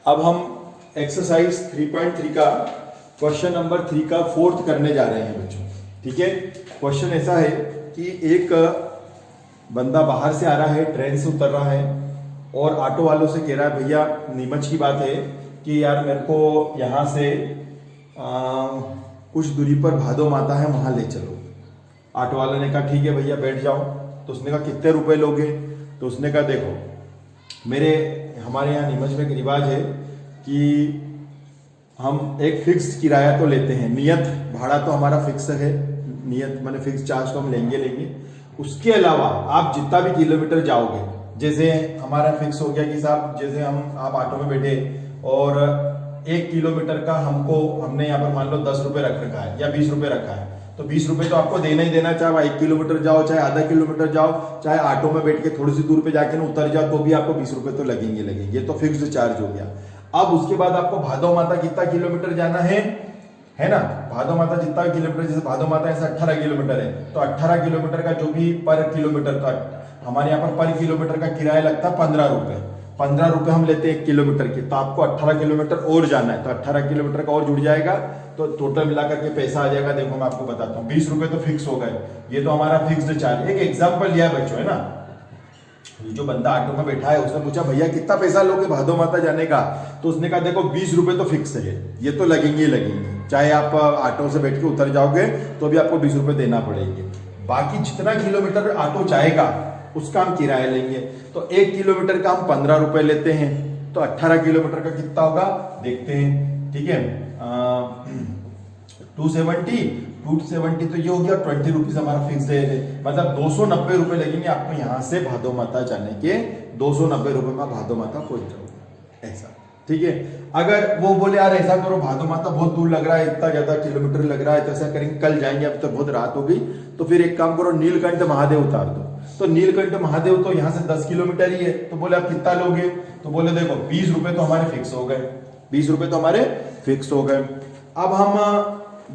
अब हम एक्सरसाइज 3.3 का क्वेश्चन नंबर 3 का फोर्थ करने जा रहे हैं बच्चों। ठीक है, क्वेश्चन ऐसा है कि एक बंदा बाहर से आ रहा है, ट्रेन से उतर रहा है और ऑटो वालों से कह रहा है भैया नीमच की बात है कि यार मेरे को यहाँ से कुछ दूरी पर भादो माता है वहां ले चलो। ऑटो वाले ने कहा ठीक है भैया बैठ जाओ। तो उसने कहा कितने रुपए लोगे? तो उसने कहा देखो हमारे यहाँ नीमच में एक रिवाज है कि हम एक फिक्स किराया तो लेते हैं, नियत भाड़ा तो हमारा फिक्स है, नियत माने फिक्स चार्ज तो हम लेंगे। उसके अलावा आप जितना भी किलोमीटर जाओगे, जैसे हमारा फिक्स हो गया कि साहब जैसे आप ऑटो में बैठे और 1 किलोमीटर का हमने यहाँ पर मान लो 10 रुपए रख रखा है या 20 रुपए रखा है, तो 20 रुपए तो आपको देना ही देना, चाहे 1 किलोमीटर जाओ चाहे आधा किलोमीटर जाओ, चाहे ऑटो में बैठ के थोड़ी सी दूर पे जाके ना उतर जाओ, तो भी आपको 20 रुपए तो लगेंगे। ये तो फिक्स्ड चार्ज हो गया। अब उसके बाद आपको भादो माता कितना किलोमीटर जाना है ना, भादो माता जितना किलोमीटर, जैसे भादो माता ऐसा 18 किलोमीटर है, तो 18 किलोमीटर का जो भी पर किलोमीटर का हमारे यहाँ पर किलोमीटर का किराया लगता है 15 रुपए। 15 रुपए हम लेते हैं 1 किलोमीटर के, तो आपको 18 किलोमीटर और जाना है, तो 18 किलोमीटर का और जुड़ जाएगा, तो टोटल मिलाकर के पैसा आ जाएगा। देखो मैं आपको बताता हूँ, 20 रुपए तो फिक्स हो गए, ये तो हमारा फिक्स्ड चार्ज। एक एग्जाम्पल लिया है बच्चों, है ना, ये जो बंदा ऑटो में बैठा है उसने पूछा भैया कितना पैसा लोगे भादो माता जाने का? तो उसने कहा देखो 20 रुपए तो फिक्स है, ये तो लगेंगे ही लगेंगे, चाहे आप ऑटो से बैठ के उतर जाओगे तो भी आपको 20 रुपए देना पड़ेंगे। बाकी जितना किलोमीटर ऑटो जाएगा उसका हम किराया लेंगे। तो 1 किलोमीटर का हम 15 रुपए लेते हैं, तो 18 किलोमीटर का कितना होगा देखते हैं। ठीक है, 270 तो ये हो गया 20 रुपीज हमारा फिक्स है, मतलब 290 रुपए लगेंगे आपको यहाँ से भादो माता जाने के। 290 रुपए में भादो माता पहुंच जाओगे ऐसा। ठीक है, अगर वो बोले यार ऐसा करो भादो माता बहुत दूर लग रहा है, इतना ज्यादा किलोमीटर लग रहा है, तो ऐसा करेंगे कल जाएंगे, अब तो बहुत रात हो गई, तो फिर एक काम करो नीलकंठ महादेव उतार दो। तो नीलकंठ महादेव तो यहाँ से 10 किलोमीटर ही है, तो बोले आप कितना लोगे? तो बोले देखो 20 रुपए तो हमारे फिक्स हो गए, 20 रुपए तो हमारे फिक्स हो गए। अब हम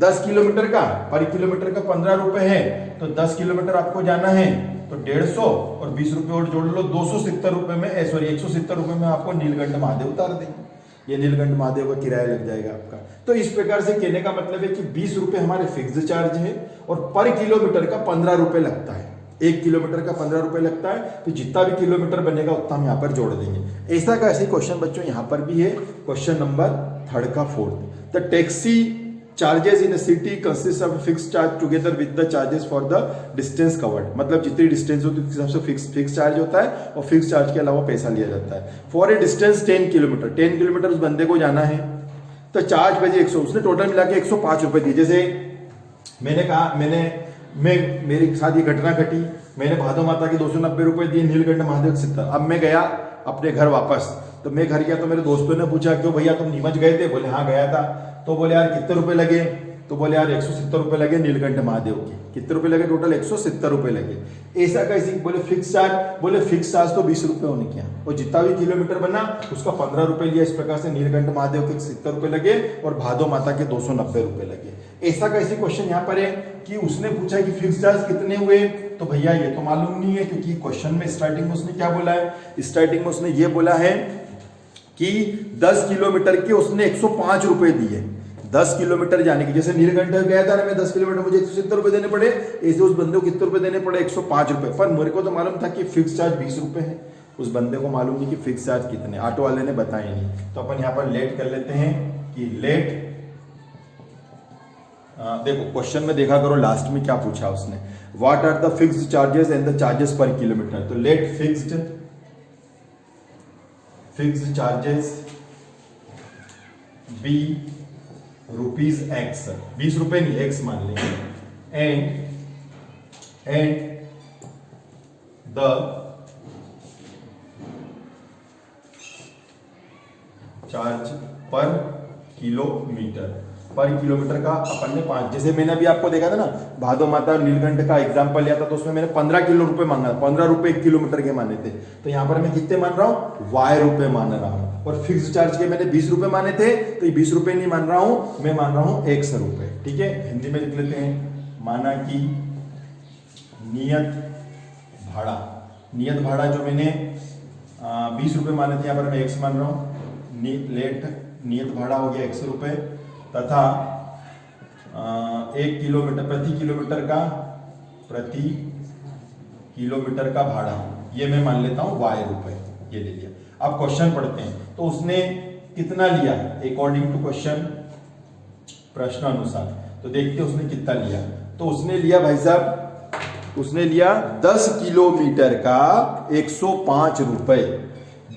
10 किलोमीटर का पर किलोमीटर का 15 रुपए है, तो 10 किलोमीटर आपको जाना है तो 150 और 20 रुपए और जोड़ लो, 270 रुपए में 170 रुपए में आपको नीलकंठ महादेव उतार देंगे। ये नीलकंठ महादेव का किराया लग जाएगा आपका। तो इस प्रकार से कहने का मतलब है कि 20 रुपए हमारे फिक्स्ड चार्ज है और पर किलोमीटर का 15 रुपए लगता है। 1 किलोमीटर का 15 रुपए लगता है, तो जितना भी किलोमीटर बनेगा उतना हम यहाँ पर जोड़ देंगे। ऐसा का ऐसे क्वेश्चन बच्चों यहाँ पर भी है, क्वेश्चन नंबर 3 का 4th। The taxi charges in city consist of fix charge together with the charges for the distance covered, मतलब जितनी डिस्टेंस होती है उस हिसाब से फिक्स चार्ज होता है और फिक्स चार्ज के अलावा पैसा लिया जाता है। For a distance 10 kilometre, 10 kilometre उस बंदे को जाना है, तो चार्ज बजे 100, उसने टोटल मिला के 105 रुपए दिए। जैसे मैंने कहा मेरे साथ ये घटना घटी, मैंने भादो माता के 290 रुपए दिए, नीलकंठ महादेव 70। अब मैं गया अपने घर वापस, तो मैं घर गया तो मेरे दोस्तों ने पूछा क्यों भैया तुम नीमच गए थे? बोले हाँ गया था। तो बोले यार कितने रुपए लगे? तो बोले यार 170 रुपए लगे नीलकंठ महादेव के। कितने रुपए लगे? टोटल 170 रुपए लगे। ऐसा कैसे? बोले फिक्स चार्ज, बोले फिक्स चार्ज तो 20 रुपए होने क्या, और जितना भी किलोमीटर बना उसका 15 रुपए लिया। इस प्रकार से नीलकंठ महादेव के 70 रुपए लगे और भादो माता के 290 रुपए लगे। ऐसा कैसे क्वेश्चन यहाँ पर है कि उसने पूछा कि फिक्स चार्ज कितने हुए, तो भैया ये तो मालूम नहीं है, क्योंकि क्वेश्चन में स्टार्टिंग में उसने क्या बोला है? स्टार्टिंग में उसने ये बोला है कि 10 किलोमीटर के उसने 105 रुपए दिए। 10 किलोमीटर जाने की, जैसे नीलकंठ गया था ना मैं 10 किलोमीटर, मुझे 170 रुपए देने पड़े, ऐसे उस बंदे को कितने रुपए देने पड़े? 105 रुपए। पर मेरे को तो मालूम था कि फिक्स चार्ज 20 रुपए है, उस बंदे को मालूम नहीं कि फिक्स चार्ज कितने, ऑटो वाले ने बताया नहीं। तो अपन यहाँ पर लेट कर लेते हैं कि लेट, देखो क्वेश्चन में देखा करो लास्ट में क्या पूछा उसने, what are the fixed charges and the charges per kilometre. तो let fixed charges be ₹X, 20 रुपए नहीं X मान लेंगे, and the charge per kilometre का अपन ने 5, जैसे मैंने अभी आपको देखा था ना भादो माता नीलकंठ का एग्जांपल लिया था, तो उसमें मैंने 15 किलो रुपए मांगा, 15 रुपए 1 किलोमीटर के माने थे। तो यहाँ पर मैं कितने मान रहा हूँ? Y रुपए मान रहा हूँ। और फिक्स चार्ज के मैंने 20 रुपए माने थे, तो ये 20 रुपए नहीं मान रहा हूं, मैं मान रहा हूं 100 रुपए। ठीक है, हिंदी में लिख लेते हैं, माना कि नियत भाड़ा जो मैंने 20 रुपए माने थे, यहाँ पर मैं 1 मान रहा हूं, नियत भाड़ा हो गया 100 रुपये तथा 1 किलोमीटर प्रति किलोमीटर का भाड़ा, ये मैं मान लेता हूँ y रुपए, ये ले लिया। अब क्वेश्चन पढ़ते हैं, तो उसने कितना लिया अकॉर्डिंग टू क्वेश्चन, प्रश्न अनुसार, तो देखते हैं उसने कितना लिया। तो उसने लिया भाई साहब, उसने लिया 10 किलोमीटर का 105 रुपए,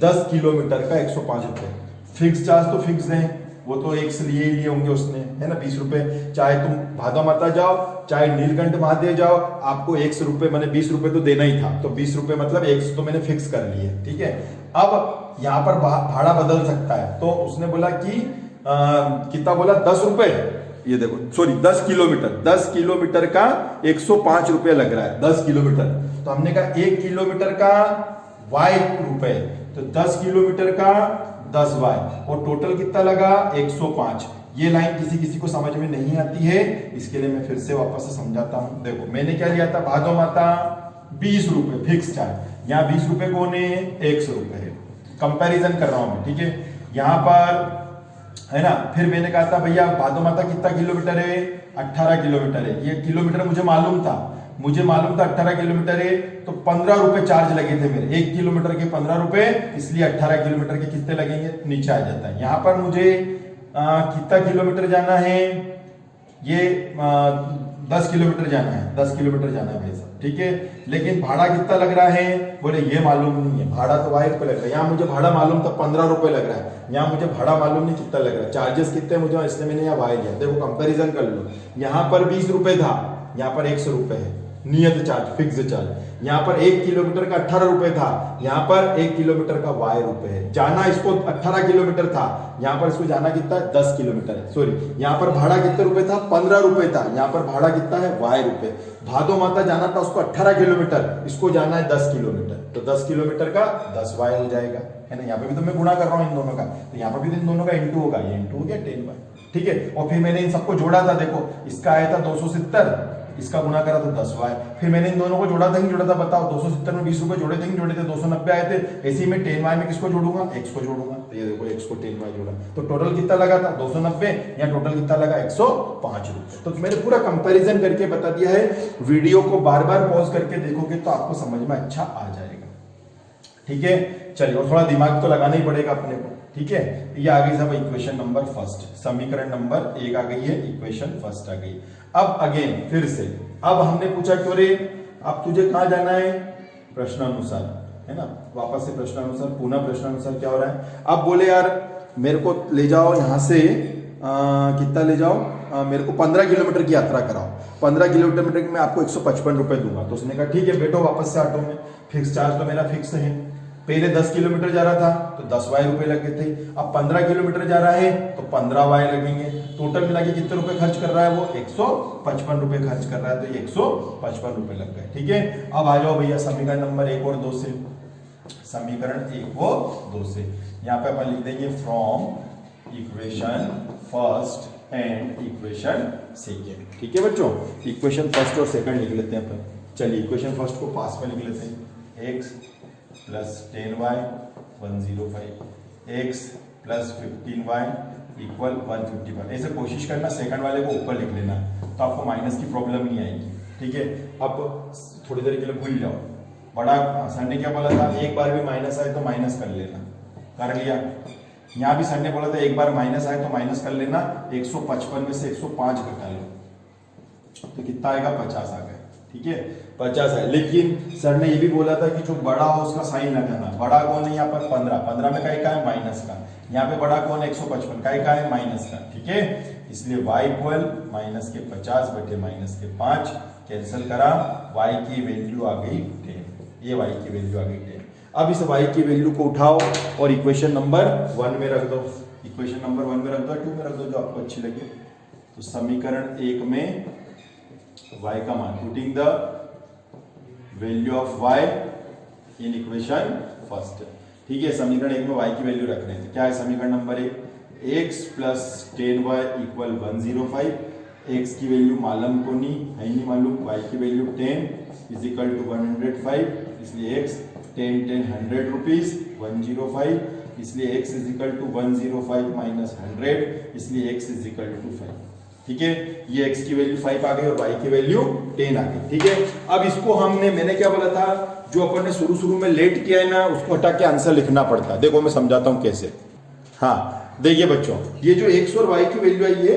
10 किलोमीटर का 105 रुपए। फिक्स चार्ज तो फिक्स है, वो तो एक से लिए होंगे उसने, है ना, 20 रुपए। चाहे तुम भादो माता जाओ, चाहे नीलकंठ महादेव जाओ, आपको 100 रुपए मैंने 20 रुपए तो देना ही था, तो 20 रुपए मतलब 100 तो मैंने फिक्स कर लिए, ठीक है। अब यहाँ पर भाड़ा बदल सकता है, तो उसने बोला कि कितना बोला, 10 रुपए, ये देखो सॉरी 10 किलोमीटर का 105 रुपए लग रहा है, 10 किलोमीटर। तो हमने कहा 1 किलोमीटर का y रुपए, तो 10 किलोमीटर का 10 y, और टोटल कितना लगा 105। ये लाइन किसी को समझ में नहीं आती है, इसके लिए मैं फिर से वापस से समझाता हूं। देखो मैंने क्या लिया था, भादो माता 20 रुपए फिक्स चार्ज, यहाँ 20 रुपए कौन है, 100 रुपए है, कंपैरिजन कर रहा हूं मैं, ठीक है। यहाँ पर है ना, फिर मैंने कहा था भैया भादो माता कितना किलोमीटर है, 18 किलोमीटर है। ये किलोमीटर मुझे मालूम था 18 किलोमीटर है, तो 15 रुपए चार्ज लगे थे मेरे, 1 किलोमीटर के 15 रुपए, इसलिए 18 किलोमीटर के कितने लगेंगे, नीचे आ जाता है। यहाँ पर मुझे कितना किलोमीटर जाना है, ये 10 किलोमीटर जाना है, 10 किलोमीटर जाना है भाई साहब, ठीक है। लेकिन भाड़ा कितना लग रहा है, बोले ये मालूम नहीं है, भाड़ा तो वाई पे लग रहा है। यहाँ मुझे भाड़ा मालूम था 15 रुपए लग रहा है, यहाँ मुझे भाड़ा मालूम नहीं कितना लग रहा है, चार्जेस कितने मुझे, इसलिए मैंने यहाँ वाई लिया। देखो कंपैरिजन कर लो, यहाँ पर 20 रुपए था, यहाँ पर 100 रुपए है नियत चार्ज, फिक्स चार्ज। यहाँ पर 1 किलोमीटर का 18 रुपए था, यहाँ पर 1 किलोमीटर का y रुपए है। जाना इसको 18 किलोमीटर था, यहाँ पर इसको जाना कितना है, 10 किलोमीटर है, सॉरी। यहाँ पर भाड़ा कितने रुपए था, 15 रुपए था, यहाँ पर भाड़ा कितना है, y रुपए। भादो माता जाना था उसको 18 किलोमीटर, इसको जाना है 10 किलोमीटर, तो 10 किलोमीटर का 10 y हो जाएगा, है ना। यहाँ पे भी तो मैं गुणा कर रहा हूँ इन दोनों का, तो यहाँ पर भी इन दोनों का इंटू होगा, ये इंटू हो गया 10y, ठीक है। और फिर मैंने इन सबको जोड़ा था, देखो इसका आया था 270, इसका गुना करा तो 10y, फिर मैंने इन दोनों को जोड़ा था, बताओ 270 में 20 रुपए जोड़े थे 290 आए थे। ऐसे ही मैं 10y में किसको जोड़ूंगा, x को जोड़ूंगा, तो ये देखो x को 10y जोड़ा, तो टोटल कितना लगा था 290, या टोटल कितना लगा 105 रुपए। तो मैंने पूरा कंपैरिजन करके बता दिया है, वीडियो को बार बार पॉज करके देखोगे तो आपको समझ में अच्छा आ जाएगा, ठीक है। चलिए, और थोड़ा दिमाग तो लगाना ही पड़ेगा अपने को, ठीक है। ये आ गई सब इक्वेशन नंबर फर्स्ट, समीकरण नंबर 1 आ गई है, इक्वेशन फर्स्ट आ गई। अब अगेन फिर से, अब हमने पूछा क्यों रे, अब तुझे कहां जाना है, प्रश्नानुसार, है ना, वापस से प्रश्नानुसार, पुनः प्रश्नानुसार क्या हो रहा है। अब बोले यार मेरे को ले जाओ यहाँ से कितना ले जाओ, मेरे को 15 किलोमीटर की यात्रा कराओ, 15 किलोमीटर में आपको 155 रुपए दूंगा। तो उसने कहा ठीक है बैठो वापस से ऑटो में, फिक्स चार्ज तो मेरा फिक्स है। पहले 10 किलोमीटर जा रहा था तो 10 y रुपए लगे थे, अब 15 किलोमीटर जा रहा है तो 15 y लगेंगे। टोटल मिला के कितने रुपए खर्च कर रहा है वो, 155 रुपए खर्च कर रहा है, तो ये 155 रुपए लग गए, ठीक है। अब आ जाओ भैया समीकरण नंबर 1 और 2 से, समीकरण 1 व 2 से यहाँ पे अपन लिख देंगे from equation first and equation second, ठीक है बच्चों। इक्वेशन फर्स्ट और सेकंड लिख लेते हैं अपन। चलिए इक्वेशन फर्स्ट को पास में लिख लेते हैं, x plus 10y 105, x plus 15y equal 155। ऐसे कोशिश करना सेकंड वाले को ऊपर लिख लेना, तो आपको माइनस की प्रॉब्लम नहीं आएगी, ठीक है। अब थोड़ी देर के लिए भूल जाओ, बड़ा सर ने क्या बोला था, एक बार भी माइनस आए तो माइनस कर लेना, कर लिया। यहाँ भी सर ने बोला था एक बार माइनस आए तो माइनस कर लेना, 155 में से 105 घटा लो तो कितना आएगा, 50 आ गए, ठीक है 50 है। लेकिन सर ने ये भी बोला था कि जो बड़ा हो उसका साइन लगाना, बड़ा कौन है यहाँ पर 15 में का है माइनस का, यहाँ पे बड़ा कौन है 155 का है माइनस का, ठीक है। इसलिए y इक्वल माइनस के 50 बटे माइनस के 5 कैंसिल करा, y की वैल्यू आ गई 10, ये y की वैल्यू आ गई 10। अब इस y की वैल्यू को उठाओ और इक्वेशन नंबर 1 में रख दो, इक्वेशन नंबर 1 में रख दो, 2 में रख दो जो आपको अच्छी लगे। तो समीकरण 1 में y का मान, putting the value of y in equation first, ठीक है। समीकरण 1 में y की वैल्यू रख रहे हैं, क्या है समीकरण number 1, x plus 10y equal 105, x की वैल्यू मालूम को नहीं मालूम, y की वैल्यू 10 इज इक्वल टू 105, इसलिए x 10 100 रुपीज 105 इसलिए x is equal to 105 minus 100, इसलिए x इज इक्वल टू 5। ठीक है, ये x की वैल्यू 5 आ गई और y की वैल्यू 10 आ गई। ठीक है, अब इसको मैंने क्या बोला था, जो अपन ने शुरू में लेट किया है ना, उसको हटा के आंसर लिखना पड़ता है। देखो मैं समझाता हूं कैसे। हाँ देखिए बच्चों, ये जो x और y की वैल्यू आई है,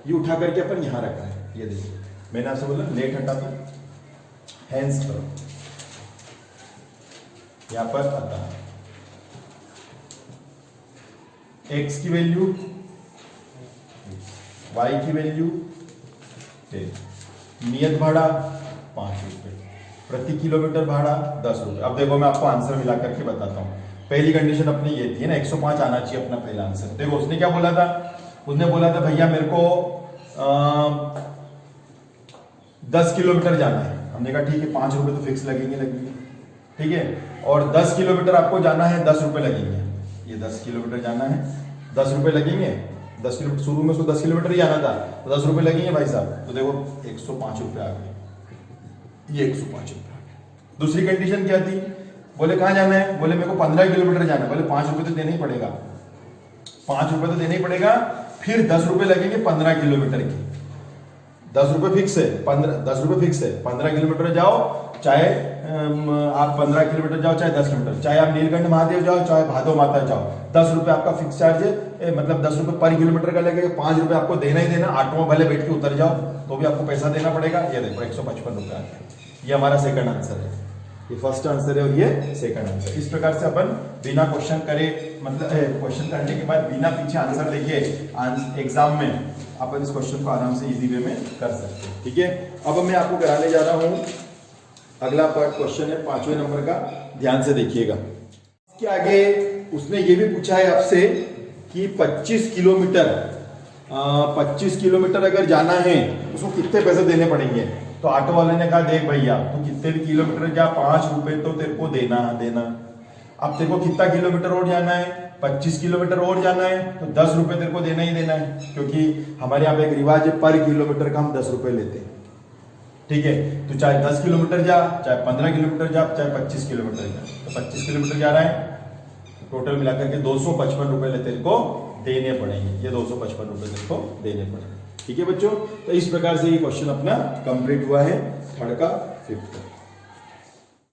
ये उठा करके अपन यहां रखा है। ये देखिए, मैंने आपसे बोला लेट हटा दो, हैंस करो, यहां पर आता है x की वैल्यू, y की वैल्यू, नियत भाड़ा 5 रुपए, प्रति किलोमीटर भाड़ा 10 रुपए। अब देखो मैं आपको आंसर मिला करके बताता हूं। पहली कंडीशन अपनी ये थी ना, 105 आना चाहिए अपना पहला आंसर। देखो उसने क्या बोला था, उसने बोला था भैया मेरे को 10 किलोमीटर जाना है। हमने कहा ठीक है, 5 रुपए तो फिक्स लगेंगे। ठीक है, और 10 किलोमीटर आपको जाना है, 10 रुपए लगेंगे। ये 10 किलोमीटर जाना है, 10 रुपए लगेंगे। 10 किलोमीटर शुरू में उसको 10 किलोमीटर ही जाना था, तो 10 रुपए लगेंगे भाई साहब। तो देखो 105 रुपए आ गए, ये 105 रुपए आ गए। दूसरी कंडीशन क्या थी, बोले कहाँ जाना है, बोले मेरे को 15 किलोमीटर जाना है। बोले 5 रुपए तो देना ही पड़ेगा, 5 रुपए तो देना ही पड़ेगा। फिर 10 रुपए लगेंगे 15 किलोमीटर की। 10 रुपए फिक्स है, 10 रुपए फिक्स है। 15 किलोमीटर जाओ, चाहे आप 15 किलोमीटर जाओ, चाहे 10 किलोमीटर, चाहे आप नीलकंठ महादेव जाओ, चाहे भादो माता जाओ, 10 रुपए आपका फिक्स चार्ज है। मतलब 10 रुपए पर किलोमीटर का लगेगा, 5 रुपए आपको देना ही देना। ऑटो में भले बैठ के उतर जाओ तो भी आपको पैसा देना पड़ेगा। ये देखो 155 रुपए आ गया। ये हमारा सेकंड आंसर है, ये फर्स्ट आंसर है और ये सेकंड आंसर। इस प्रकार से अपन बिना क्वेश्चन करे, मतलब क्वेश्चन करने के बाद बिना पीछे आंसर देखे एग्जाम में अपन इस क्वेश्चन को आराम से इजी वे में कर सकते हैं। ठीक है, अब मैं आपको कराने जा रहा हूं अगला पार्ट, क्वेश्चन है 5वें नंबर का, ध्यान से देखिएगा। इसके आगे उसने ये भी पूछा है आपसे कि 25 किलोमीटर अगर जाना है उसको कितने पैसे देने पड़ेंगे। तो ऑटो वाले ने कहा देख भैया तू कितने भी किलोमीटर जा, 5 रुपए तो तेरे को देना। अब तेरे को कितना किलोमीटर और जाना है, 25 किलोमीटर और जाना है, तो 10 रुपए तेरे को देना ही देना है, क्योंकि हमारे यहाँ पे एक रिवाज है, पर किलोमीटर का हम 10 रुपए लेते हैं। ठीक है, तो चाहे 10 किलोमीटर जा, चाहे 15 किलोमीटर जा, चाहे 25 किलोमीटर जा, तो 25 किलोमीटर जा रहा है, टोटल मिलाकर के 255 रुपए तेरे को देने पड़ेंगे। ये 255 रुपए तेरे को देने पड़ेंगे। ठीक है बच्चों, तो इस प्रकार से ये क्वेश्चन अपना कंप्लीट हुआ है, थर्ड का 5th का।